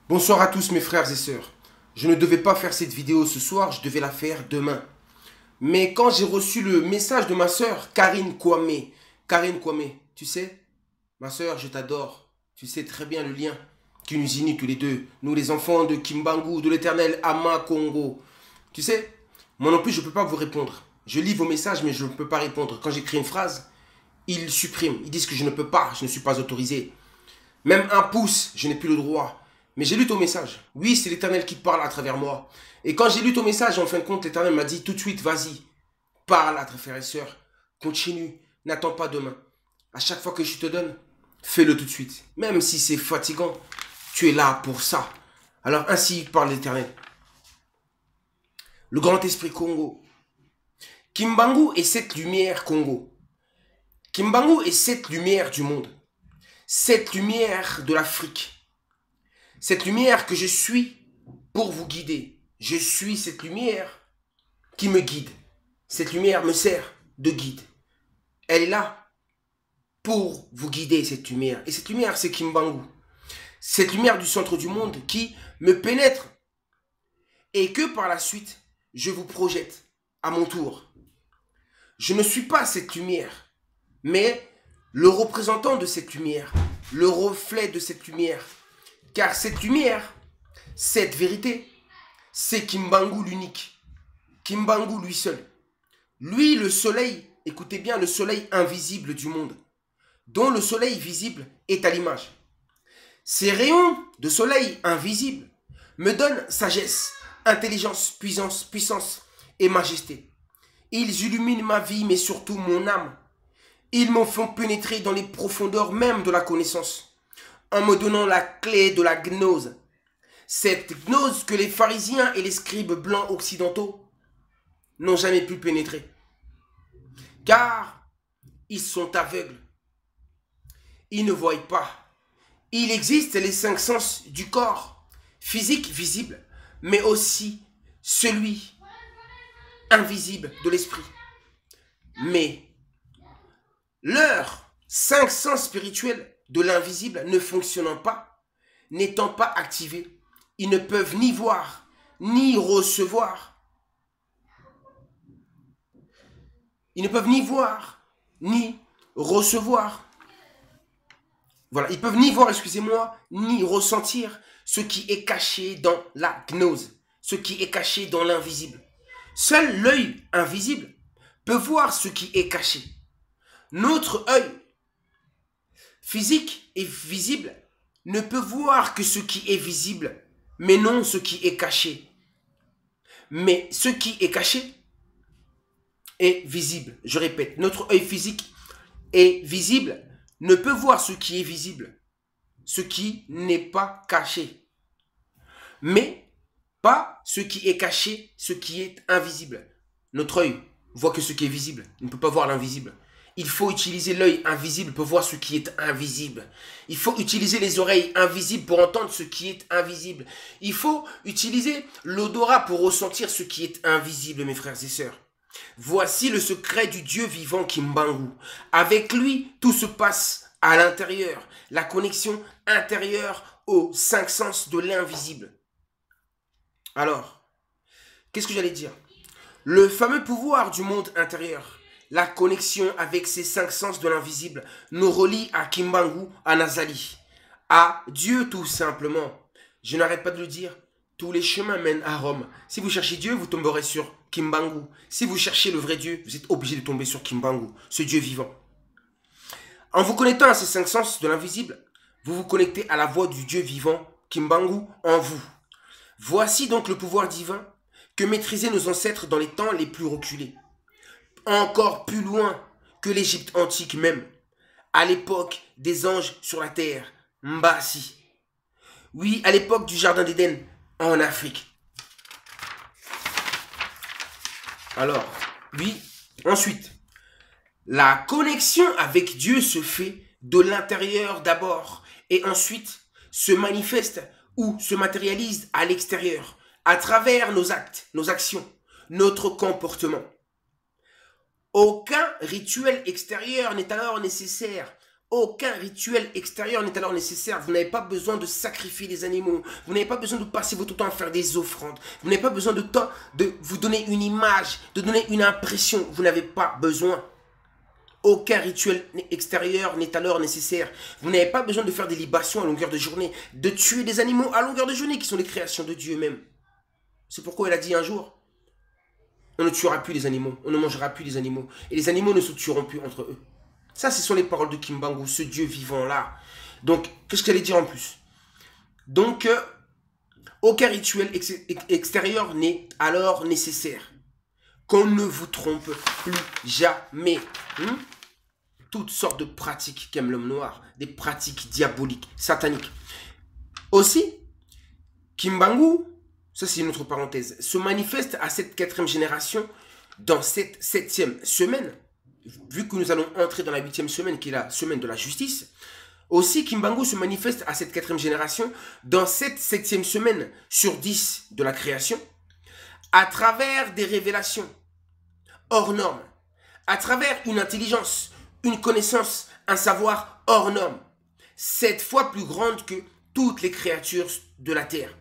Bonsoir à tous mes frères et sœurs. Je ne devais pas faire cette vidéo ce soir, je devais la faire demain. Mais quand j'ai reçu le message de ma sœur, Karine Kwame, tu sais, ma sœur, je t'adore. Tu sais très bien le lien qui nous unit tous les deux. Nous les enfants de Kimbangu, de l'éternel Ama Congo. Tu sais, moi non plus je ne peux pas vous répondre. Je lis vos messages mais je ne peux pas répondre. Quand j'écris une phrase, ils suppriment. Ils disent que je ne peux pas, je ne suis pas autorisé. Même un pouce, je n'ai plus le droit. Mais j'ai lu ton message. Oui, c'est l'Éternel qui parle à travers moi. Et quand j'ai lu ton message, en fin de compte, l'Éternel m'a dit tout de suite, vas-y, parle à tes frères et sœurs. Continue, n'attends pas demain. À chaque fois que je te donne, fais-le tout de suite. Même si c'est fatigant, tu es là pour ça. Alors ainsi parle l'Éternel. Le grand esprit Congo. Kimbangu est cette lumière Congo. Kimbangu est cette lumière du monde. Cette lumière de l'Afrique. Cette lumière que je suis pour vous guider. Je suis cette lumière qui me guide. Cette lumière me sert de guide. Elle est là pour vous guider, cette lumière. Et cette lumière, c'est Kimbangu. Cette lumière du centre du monde qui me pénètre. Et que par la suite, je vous projette à mon tour. Je ne suis pas cette lumière, mais le représentant de cette lumière, le reflet de cette lumière. Car cette lumière, cette vérité, c'est Kimbangu l'unique. Kimbangu lui seul. Lui, le soleil, écoutez bien, le soleil invisible du monde, dont le soleil visible est à l'image. Ces rayons de soleil invisible me donnent sagesse, intelligence, puissance et majesté. Ils illuminent ma vie, mais surtout mon âme. Ils me font pénétrer dans les profondeurs même de la connaissance, en me donnant la clé de la gnose. Cette gnose que les pharisiens et les scribes blancs occidentaux n'ont jamais pu pénétrer. Car ils sont aveugles. Ils ne voient pas. Il existe les 5 sens du corps, physique visible, mais aussi celui invisible de l'esprit. Mais leurs 5 sens spirituels de l'invisible ne fonctionnant pas, n'étant pas activés, ils ne peuvent ni voir, ni recevoir. Ils ne peuvent ni voir, ni recevoir. Voilà, ils peuvent ni voir, excusez-moi, ni ressentir ce qui est caché dans la gnose, ce qui est caché dans l'invisible. Seul l'œil invisible peut voir ce qui est caché. Notre œil physique et visible ne peut voir que ce qui est visible, mais non ce qui est caché. Mais ce qui est caché est visible. Je répète, notre œil physique est visible, ne peut voir ce qui est visible, ce qui n'est pas caché. Mais pas ce qui est caché, ce qui est invisible. Notre œil voit que ce qui est visible, il ne peut pas voir l'invisible. Il faut utiliser l'œil invisible pour voir ce qui est invisible. Il faut utiliser les oreilles invisibles pour entendre ce qui est invisible. Il faut utiliser l'odorat pour ressentir ce qui est invisible, mes frères et sœurs. Voici le secret du Dieu vivant Kimbangu. Avec lui, tout se passe à l'intérieur. La connexion intérieure aux 5 sens de l'invisible. Alors, qu'est-ce que j'allais dire? Le fameux pouvoir du monde intérieur, la connexion avec ces 5 sens de l'invisible, nous relie à Kimbangu, à Nazali, à Dieu tout simplement. Je n'arrête pas de le dire, tous les chemins mènent à Rome. Si vous cherchez Dieu, vous tomberez sur Kimbangu. Si vous cherchez le vrai Dieu, vous êtes obligé de tomber sur Kimbangu, ce Dieu vivant. En vous connectant à ces 5 sens de l'invisible, vous vous connectez à la voix du Dieu vivant, Kimbangu, en vous. Voici donc le pouvoir divin que maîtrisaient nos ancêtres dans les temps les plus reculés. Encore plus loin que l'Égypte antique même, à l'époque des anges sur la terre, Mbassi. Oui, à l'époque du Jardin d'Éden, en Afrique. Alors, oui, ensuite, la connexion avec Dieu se fait de l'intérieur d'abord et ensuite se manifeste ou se matérialise à l'extérieur, à travers nos actes, nos actions, notre comportement. Aucun rituel extérieur n'est alors nécessaire Aucun rituel extérieur n'est alors nécessaire. Vous n'avez pas besoin de sacrifier des animaux. Vous n'avez pas besoin de passer votre temps à faire des offrandes. Vous n'avez pas besoin de temps de vous donner une image, de donner une impression. Vous n'avez pas besoin. Aucun rituel extérieur n'est alors nécessaire. Vous n'avez pas besoin de faire des libations à longueur de journée, de tuer des animaux à longueur de journée qui sont les créations de Dieu même. C'est pourquoi il a dit un jour, on ne tuera plus les animaux, on ne mangera plus les animaux. Et les animaux ne se tueront plus entre eux. Ça, ce sont les paroles de Kimbangu, ce Dieu vivant-là. Donc, qu'est-ce qu'elle allait dire en plus? Donc, aucun rituel extérieur n'est alors nécessaire. Qu'on ne vous trompe plus jamais. Toutes sortes de pratiques qu'aime l'homme noir, des pratiques diaboliques, sataniques. Aussi, Kimbangu, ça c'est une autre parenthèse, se manifeste à cette 4e génération dans cette 7e semaine. Vu que nous allons entrer dans la 8e semaine, qui est la semaine de la justice, aussi Kimbangu se manifeste à cette 4e génération dans cette 7e semaine sur 10 de la création, à travers des révélations hors normes, à travers une intelligence, une connaissance, un savoir hors norme, 7 fois plus grande que toutes les créatures de la terre.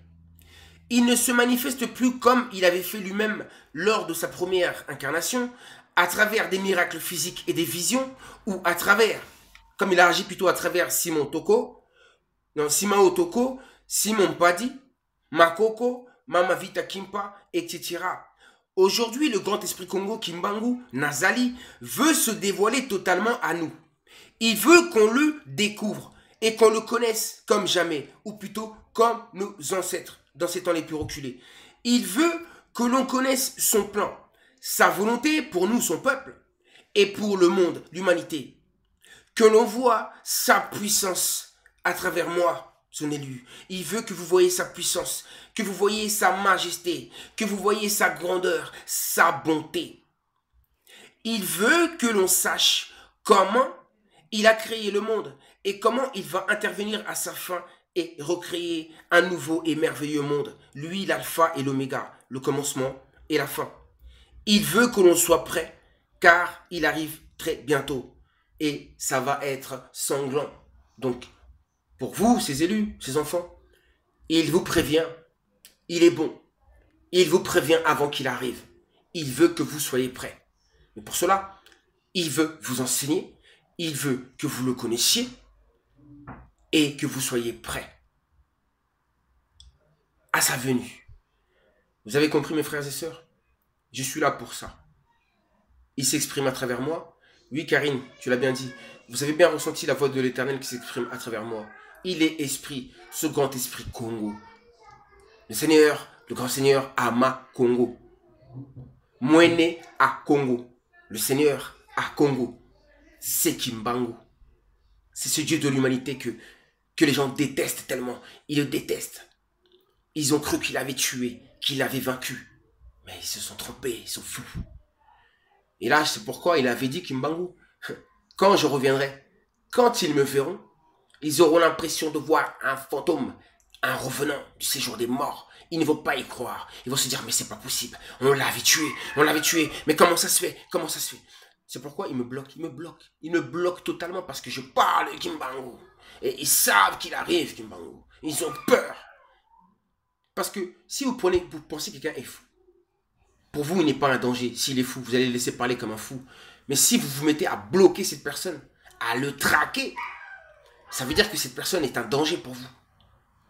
Il ne se manifeste plus comme il avait fait lui-même lors de sa première incarnation, à travers des miracles physiques et des visions, ou à travers, comme il a agi plutôt à travers Simao Toko, Simon Padi, Makoko, Mama Vita Kimpa, etc. Aujourd'hui, le grand esprit Congo Kimbangu, Nazali, veut se dévoiler totalement à nous. Il veut qu'on le découvre et qu'on le connaisse comme jamais, ou plutôt comme nos ancêtres dans ces temps les plus reculés. Il veut que l'on connaisse son plan, sa volonté pour nous, son peuple, et pour le monde, l'humanité. Que l'on voit sa puissance à travers moi, son élu. Il veut que vous voyez sa puissance, que vous voyez sa majesté, que vous voyez sa grandeur, sa bonté. Il veut que l'on sache comment il a créé le monde et comment il va intervenir à sa fin et recréer un nouveau et merveilleux monde. Lui, l'alpha et l'oméga, le commencement et la fin. Il veut que l'on soit prêt, car il arrive très bientôt. Et ça va être sanglant. Donc, pour vous, ces élus, ces enfants, il vous prévient, il est bon. Il vous prévient avant qu'il arrive. Il veut que vous soyez prêts. Mais pour cela, il veut vous enseigner, il veut que vous le connaissiez et que vous soyez prêts à sa venue. Vous avez compris, mes frères et sœurs? Je suis là pour ça. Il s'exprime à travers moi. Oui, Karine, tu l'as bien dit. Vous avez bien ressenti la voix de l'Éternel qui s'exprime à travers moi. Il est esprit, ce grand esprit Congo. Le Seigneur, le grand Seigneur Ama Congo. Mwene à Congo. Le Seigneur à Congo. C'est Kimbangu. C'est ce Dieu de l'humanité que les gens détestent tellement. Ils le détestent. Ils ont cru qu'il avait tué, qu'il avait vaincu. Mais ils se sont trompés, ils sont fous. Et là, c'est pourquoi il avait dit Kimbangu, quand je reviendrai, quand ils me verront, ils auront l'impression de voir un fantôme, un revenant du séjour des morts. Ils ne vont pas y croire. Ils vont se dire, mais c'est pas possible. On l'avait tué. Mais comment ça se fait? Comment ça se fait? C'est pourquoi ils me bloquent. Ils me bloquent totalement parce que je parle de Kimbangu. Et ils savent qu'il arrive, Kimbangu. Ils ont peur. Parce que si vous pensez que quelqu'un est fou, pour vous, il n'est pas un danger. S'il est fou, vous allez le laisser parler comme un fou. Mais si vous vous mettez à bloquer cette personne, à le traquer, ça veut dire que cette personne est un danger pour vous.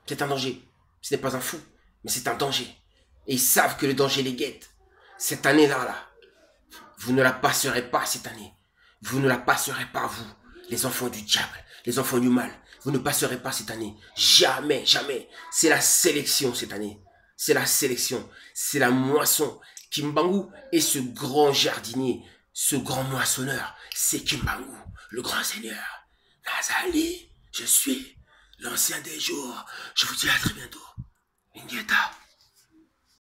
C'est un danger. Ce n'est pas un fou, mais c'est un danger. Et ils savent que le danger les guette. Cette année-là, vous ne la passerez pas cette année. Vous ne la passerez pas, vous, les enfants du diable, les enfants du mal. Vous ne passerez pas cette année. Jamais, jamais. C'est la sélection cette année. C'est la sélection. C'est la moisson. Kimbangu est ce grand jardinier, ce grand moissonneur. C'est Kimbangu, le grand seigneur. Nazali, je suis l'ancien des jours. Je vous dis à très bientôt. Ingeta.